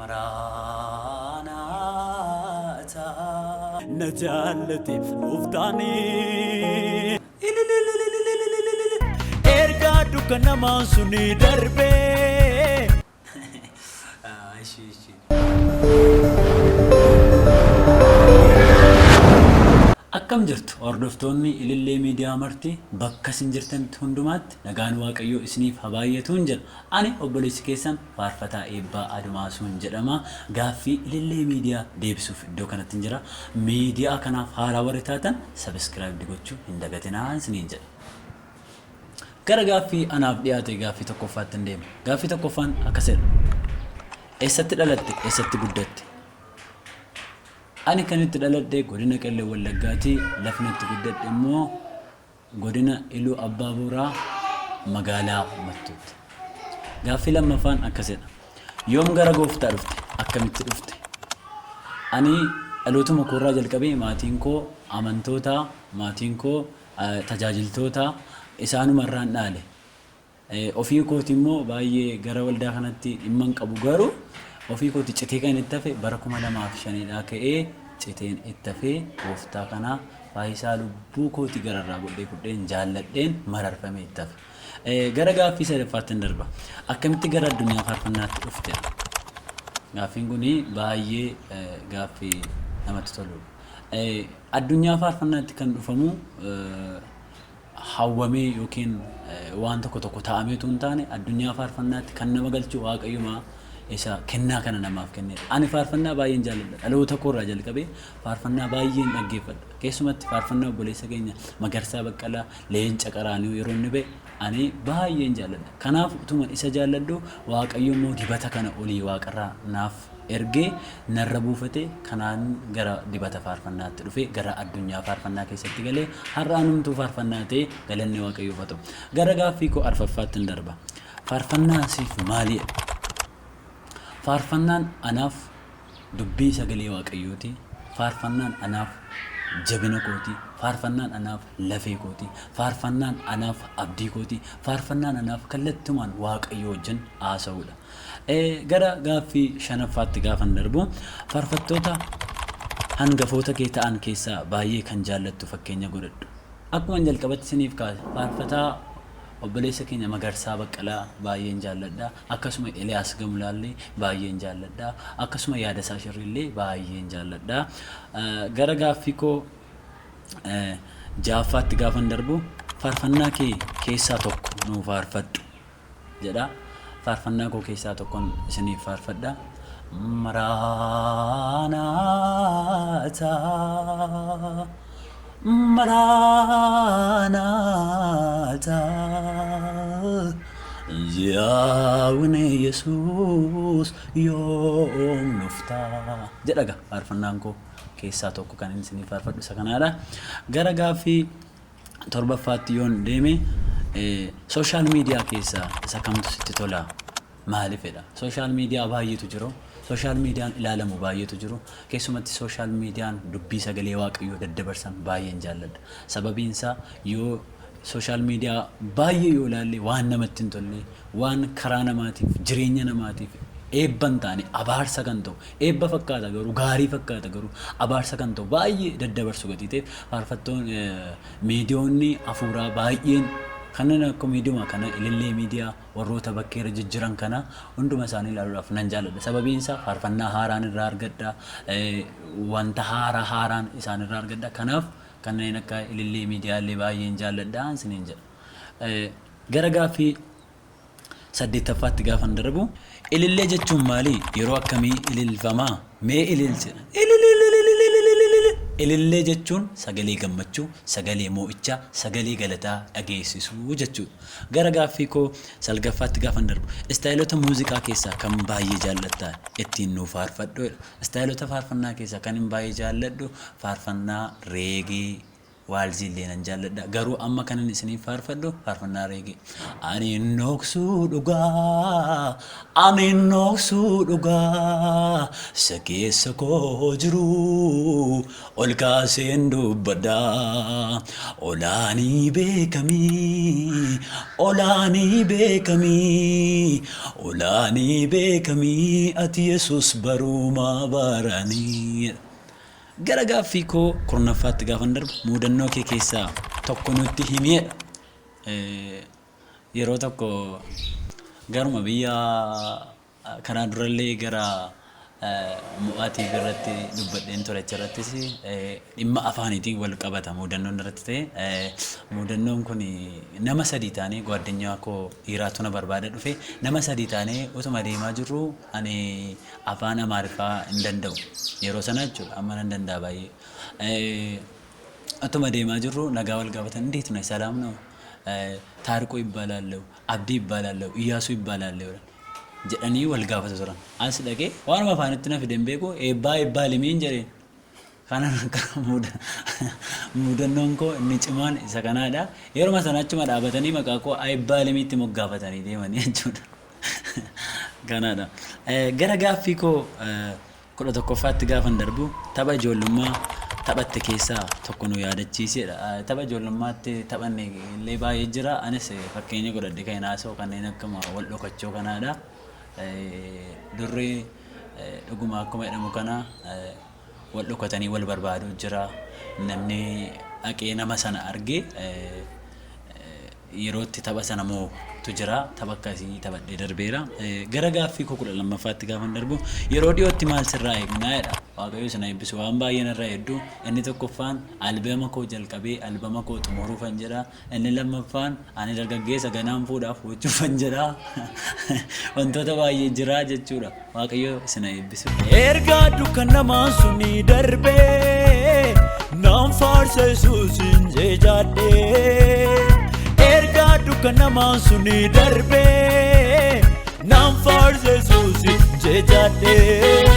Maranatha Najalati Uftani Erga dukana mansuni darbe Akkam jirtu hordoftoonni Ilillee Miidiyaa Marti bakka isin jirtanitti hundumaatti nagaan Waaqayyoo isiniif haa baay'atuun jedha. Ani obboleessi keessan faarfataa Eebbaa Admaasuun jedhama. Gaaffii Ilillee Miidiyaa deebisuuf iddoo kanatti jira. Miidiyaa kanaaf haaraa warri taatan subscribe gochuu hin dagatinaa isiniin jedha. Gara gaaffii anaaf dhiyaate gaaffii tokkoffaatti hin deemu. Gaaffii tokkoffaan akkasidha. Eessatti dhalatte? Eessatti guddatte? Ani kan itti dhaladhe godina Qellem Wallaggaatti lafni itti guddadhe immoo godina Iluu Abbaa Booraa magaalaa Mattuutti. Gaaffii lammaffaan akkasidha. Yoom gara Gooftaa dhufte? Akkamitti dhufte? Ani dhalootuma koorraa jalqabee maatiin koo amantoota, maatiin koo tajaajiltoota isaanumarraan dhaale. Ofii kooti immoo baay'ee gara waldaa kanatti dhimma hin qabu garuu ofii kooti citee kan itti hafe bara 2005 ka'ee citeen itti hafe Gooftaa kana faayisaa lubbuu kooti gararraa godheen jaalladheen mararfamee itti hafe. Gara gaaffii sadaffaatti darba. Akkamitti gara addunyaa faarfannaatti dhufte? Gaaffiin kun baay'ee gaaffii namatti toludha. Addunyaa faarfannaatti kan dhufamu hawwamee yookiin waan tokko ta'ameetu hin taane addunyaa faarfannaatti kan nama galchu Waaqayyuma isa kennaa kana namaaf kennedha. Ani faarfannaa baay'een jaalladha. Dhaloota koorraa jalqabee faarfannaa baay'een dhaggeeffadha. Keessumatti faarfannaa obboleessa keenya Magarsaa Baqqalaa Leenca Qaraanioo yeroo inni ba'e ani baay'een jaalladha. Kanaaf utuma isa jaalladhu Waaqayyo immoo dibata kana olii waaqarraa naaf ergee narra buufate kanaan gara dibata faarfannaatti dhufe gara addunyaa faarfannaa keessatti galee har'aanumtuu faarfannaa ta'e galanni Waaqayyoof haa ta'u. Gara gaaffii koo arfaffaatti darba. Faarfannaa siif maalidha? Faarfannaan anaaf dubbii sagalee Waaqayyooti. Faarfannaan anaaf jabina kooti. Faarfannaan anaaf lafee kooti. Faarfannaan anaaf abdii kooti. Faarfannaan anaaf kallattumaan Waaqayyoo wajjin haasa'uudha. Gara gaaffii shanaffaatti gaafan darbu faarfattoota hangafoota kee ta'an keessaa baay'ee kan jaallattu fakkeenya godhadhu. Akkuma jalqabatti isiniif kaase faarfataa obboleessa keenya Magarsaa Baqqalaa baay'een jaalladha. Akkasuma Eliyaas Gamlaallee baay'een jaalladha. Akkasuma Yaadasaa Shirrillee baay'een jaalladha. Gara gaaffii koo ja'affaatti gaafan darbu faarfannaa kee keessaa tokko nuu faarfadhu jedha. Faarfannaa koo keessaa tokkoon isiniif faarfadha. Maranatha Maranatha Yaawune Yesuus yoom dhufta jedhaga faarfannaan koo keessaa tokko kan isiniif faarfadhu isa kanaadha. Gara gaaffii torbaffaatti yoon deeme social media keessa isa kamtu sitti tola? Maaliifidha? Social media baay'eetu jiru. Social media ilaalamu baay'eetu jiru. Keessumatti social media dubbii sagalee Waaqayyoo daddabarsan baay'een jaalladha. Sababiin isaa yoo social media baay'ee yoo ilaalle waan namatti hin tolle, waan karaa namaatiif, jireenya namaatiif eebban taane abaarsa kan ta'u, eebba fakkaata garuu gaarii fakkaata garuu abaarsa kan ta'u baay'ee daddabarsu gatiiteef faarfattoonni miidiyoonni hafuuraa baay'een kanneen akka miidiyuma kana Ilillee Miidiyaa warroota bakkeera jijjiran kana hunduma isaanii ilaaluudhaaf nan jaalladha. Sababiin isaa faarfannaa haaraan irraa argadha. Wanta haaraan isaan irraa argadha. Kanaaf kanneen akka Ilillee Miidiyaallee baay'een jaalladha isiniin jedha. Gara gaaffii saddeettaffaatti gaafan darbu ilillee jechuun maali? Yeroo akkamii ililfamaa? Mee ililcha? Ilillee jechuun sagalee gammachuu, sagalee moo'ichaa, sagalee galataa dhageessisuu jechuudha. Gara gaaffii koo salgaffaatti gaafan darbu istaayilota muuziqaa keessaa kan baay'ee jaallattaa ittiin nuu faarfadhu. Istaayilota faarfannaa keessaa kan hin baay'ee jaalladhu faarfannaa reegee waalziillee nan jaalladha. Garuu amma kanan isiniif faarfadhu faarfannaa reegee. Ani noksuu dhugaa, ani noksuu dhugaa, isa keessa koo jiru ol kaaseen dubbadhaa. Olaanii beekamii, olaanii beekamii, olaanii beekamii ati Yesuus barumaa baranii. Gara gaaffii koo kurnaffaatti gaafan darbu mudannoo kee keessaa tokko nutti himedha. Yeroo tokko garuma biyya kanaa durallee gara mo'aatii irratti dubbadheen ture achirrattis dhimma afaaniitiin wal qabata mudannoon irratti ta'e. Mudannoon kun nama sadii taanee gwaddinyaa koo dhiiraatu na barbaada dhufe nama sadii taanee utuma deemaa jirru ani afaan Amaariffaa hin danda'u yeroo sana jechuudha. Amma nan danda'a baay'ee. Utuma deemaa jirru nagaa wal gaafatan እንዴት ነው ሰላም ነው ታሪኩ ይባላል አብዲ ይባላል ኢያሱ ይባላል jedhanii wal gaafatu turan. As dhaqee waanuma afaanitti na fiden beeku eebbaa limiin jedheen. Kanan akka mudannoon koo inni cimaan isa kanaadha. Yeruma sana achuma dhaabatanii maqaa koo eebbaa limiitti moggaafatanii deemanii jechuudha. Kanaadha. Gara gaaffii koo 11ffaatti gaafan darbu tapha ijoollummaa taphatte keessaa tokko nu yaadachiisedha. Tapha ijoollummaatti taphanne illee baay'ee jira. Anis fakkeenya godhadhe kan haasa'u kanneen akkuma wal dhokachoo kanaadha. Durri dhuguma akkuma jedhamu kana wal dhokatanii wal barbaadu jira. Namni dhaqee nama sana argee yerootti tapha sana mootu jira. Tapha akkasii taphadhee darbeera. Gara gaaffii koo 12ffaatti gaafan darbu yeroo dhiyootti maal sirraa eegnaa jedha. Waaqayyo sana eebbisu waan baay'een irraa hedduu. Inni tokkoffaan albama koo jalqabee albama koo xumuruufan jedha. Inni lammaffaan ani dargaggeessa ganaan fuudhaaf gochuufan jedha. Wantoota baay'ee jira jechuudha. Waaqayyo sana eebbisu. Ergaa dukkanamaan suni darbee naan faarsa Yesuusin jeejaadhee. Ergaa dukkanamaan suni darbee naan faarsa Yesuusin jeejaadhee.